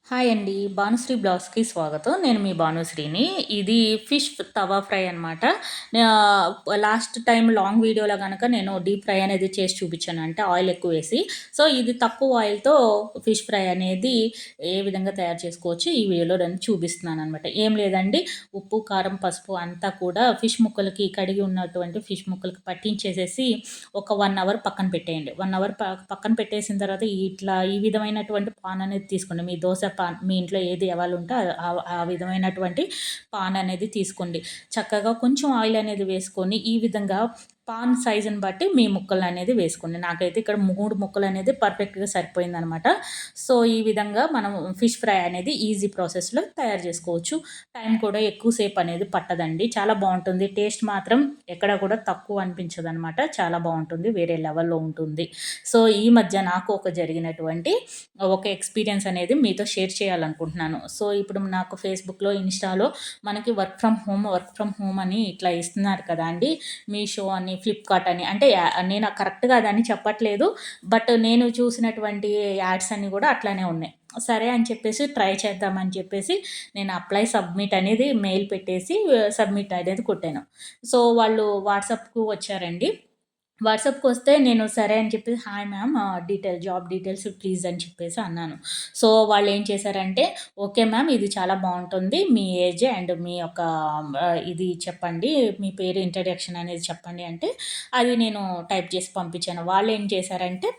Hi అండి. భానుశ్రీ బ్లాగ్స్‌కి స్వాగతం. నేను మీ భానుశ్రీని. ఇది ఫిష్ తవా ఫ్రై అనమాట. లాస్ట్ టైమ్ లాంగ్ వీడియోలో గనక నేను డీప్ ఫ్రై అనేది చేసి చూపించాను. అంటే ఆయిల్ ఎక్కువేసి. సో, ఇది తక్కువ ఆయిల్‌తో ఫిష్ ఫ్రై అనేది ఏ విధంగా తయారు చేసుకోవచ్చు ఈ వీడియోలో నేను చూపిస్తున్నాననమాట. ఏం లేదండి, ఉప్పు, కారం, పసుపు అంతా కూడా ఫిష్ ముక్కలకి కడిగి ఉన్నటువంటి ఫిష్ ముక్కలకి పట్టించేసేసి ఒక 1 అవర్ పక్కన పెట్టేయండి. 1 అవర్ పక్కన పెట్టేసిన తర్వాత ఇట్లా ఈ విధమైనటువంటి పాన్ అనేది తీసుకోండి. మీ దోస పాన్ మీ ఇంట్లో ఏది ఉంటే ఆ విధమైనటువంటి పాన్ అనేది తీసుకోండి. చక్కగా కొంచెం ఆయిల్ అనేది వేసుకొని ఈ విధంగా పాన్ సైజుని బట్టి మీ ముక్కలు అనేది వేసుకోండి. నాకైతే ఇక్కడ 3 ముక్కలు అనేది పర్ఫెక్ట్‌గా సరిపోయిందనమాట. సో, ఈ విధంగా మనం ఫిష్ ఫ్రై అనేది ఈజీ ప్రాసెస్‌లో తయారు చేసుకోవచ్చు. టైం కూడా ఎక్కువ సేపు అనేది పట్టదండి. చాలా బావుంటుంది. టేస్ట్ మాత్రం ఎక్కడ కూడా తక్కువ అనిపించదనమాట. చాలా బావుంటుంది. వేరే లెవెల్‌లో ఉంటుంది. సో, ఈ మధ్య నాకు జరిగినటువంటి ఒక ఎక్స్‌పీరియన్స్ అనేది మీతో షేర్ చేయాలనుకుంటున్నాను. సో, ఇప్పుడు నాకు ఫేస్‌బుక్‌లో, ఇన్‌స్టాలో మనకి వర్క్ ఫ్రమ్ హోమ్ అని ఇట్లా ఇస్తున్నారు కదా అండి. మీషో అని, ఫ్లిప్‌కార్ట్ అని. అంటే నేను కరెక్ట్‌గా అదని చెప్పట్లేదు. బట్ నేను చూసినటువంటి యాడ్స్ అన్నీ కూడా అట్లానే ఉన్నాయి. సరే అని చెప్పేసి ట్రై చేద్దామని చెప్పేసి నేను అప్లై సబ్మిట్ అనేది మెయిల్ పెట్టేసి సబ్మిట్ అనేది కొట్టాను. సో, వాళ్ళు వాట్సాప్‌కు వచ్చారండి. వాట్సాప్‌కొస్తే నేను సరే అని చెప్పేసి, hi ma'am job details please అని చెప్పేసి అన్నాను. సో, వాళ్ళేం చేశారంటే, ఓకే మ్యామ్ ఇది చాలా బావుంటుంది. మీ ఏజ్ అండ్ మీ యొక్క ఇది చెప్పండి. మీ పేరు ఇంట్రడక్షన్ అనేది చెప్పండి అంటే, అది నేను టైప్ చేసి పంపించాను. వాళ్ళేం చేశారంటే,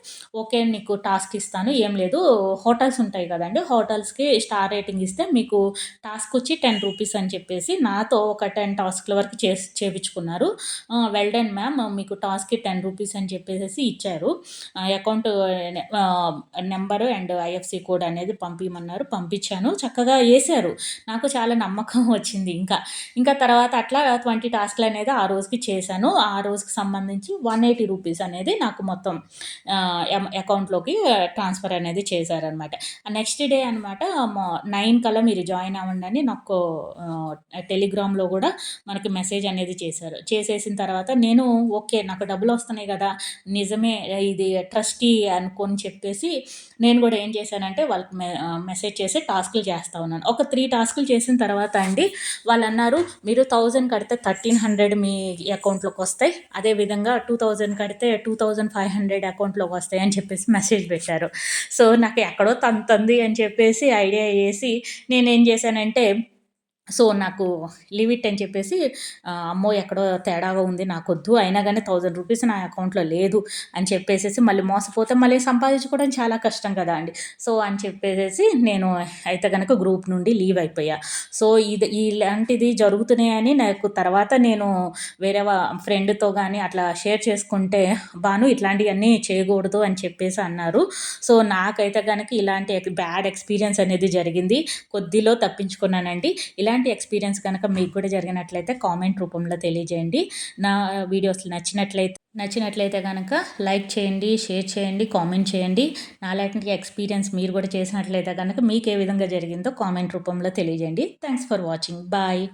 ఓకే నీకు టాస్క్ ఇస్తాను. ఏం లేదు, హోటల్స్ ఉంటాయి కదండీ! హోటల్స్‌కి స్టార్ రేటింగ్ ఇస్తే మీకు టాస్క్ వచ్చి రూ. 10 అని చెప్పేసి నాతో ఒక 10 టాస్క్‌ల వరకు చేపించుకున్నారు. వెల్ డన్ మ్యామ్ మీకు టాస్క్‌కి రూ. 10 అని చెప్పేసేసి ఇచ్చారు. Account number and IFC code అనేది పంపియమన్నారు. పంపించాను. చక్కగా ఏశారు. నాకు చాలా నమ్మకం వచ్చింది ఇంకా. ఇంకా తర్వాత అట్లా 20 టాస్క్‌లనేది ఆ రోజుకి చేశాను. ఆ రోజుకి సంబంధించి రూ. 180 అనేది నాకు మొత్తం అకౌంట్‌లోకి ట్రాన్స్‌ఫర్ అనేది చేశారనమాట. నెక్స్ట్ డే అనమాట 9 కల్లా మీరు జాయిన్ అవ్వండి అని నాకు టెలిగ్రామ్‌లో గూడా మనకి మెసేజ్ అనేది చేశారు. చేసేసిన తర్వాత నేను ఓకే నాకు డబ్బులొస్తున్నాయి గదా! నిజమే ఇది ట్రస్టీ అనుకోని చెప్పేసి నేను గూడా ఏం చేశానంటే వాళ్ళకి మెసేజ్ చేసి టాస్కులు చేస్తా ఉన్నాను. ఒక 3 టాస్కులు చేసిన తర్వాత అండి వాళ్ళన్నారు మీరు 1000 కడితే 1300 మీ అకౌంట్‌లోకొస్తాయి. అదే విధంగా 2000 కడితే 2500 అకౌంట్‌లోకొస్తాయి అని చెప్పేసి మెసేజ్ పెట్టారు. సో, నాకు ఎక్కడో తంతంది అని చెప్పేసి ఐడియా ఏసి నేనేం చేశానంటే సో, నాకు లీవ్ ఇట్ అని చెప్పేసి అమ్మో! ఎక్కడో తేడాగా ఉంది నాకొద్దు. అయినా గాని రూ. 1000 నా అకౌంట్‌లో లేదు అని చెప్పేసేసి మళ్ళీ మోసపోతే మళ్ళీ సంపాదించుకోవడం చాలా కష్టం కదా అండి. సో, అని చెప్పేసేసి నేను అయితే గనక గ్రూప్ నుండి లీవ్ అయిపోయా. సో, ఇలాంటిది జరుగుతున్నాయని నాకు తర్వాత నేను వేరే ఫ్రెండ్‌తో గాని అట్లా షేర్ చేసుకుంటే, "భాను ఇట్లాంటియన్నీ చేయకూడదు" అని చెప్పేసి అన్నారు. సో, నాకైతే గనక ఇలాంటి బ్యాడ్ ఎక్స్‌పీరియన్స్ అనేది జరిగింది. కొద్దిలో తప్పించుకున్నానండి. ఇలాంటి ఎక్స్‌పీరియన్స్ గనక మీకు కూడా జరిగినట్లయితే కామెంట్ రూపంలో తెలియజేయండి. నా వీడియోస్ నచ్చినట్లయితే గనక లైక్ చేయండి, షేర్ చేయండి, కామెంట్ చేయండి. నాలాంటి ఎక్స్‌పీరియన్స్ మీరు కూడా చేసినట్లయితే గనక మీకు ఏ విధంగా జరిగిందో కామెంట్ రూపంలో తెలియజేయండి. Thanks for watching. బాయ్.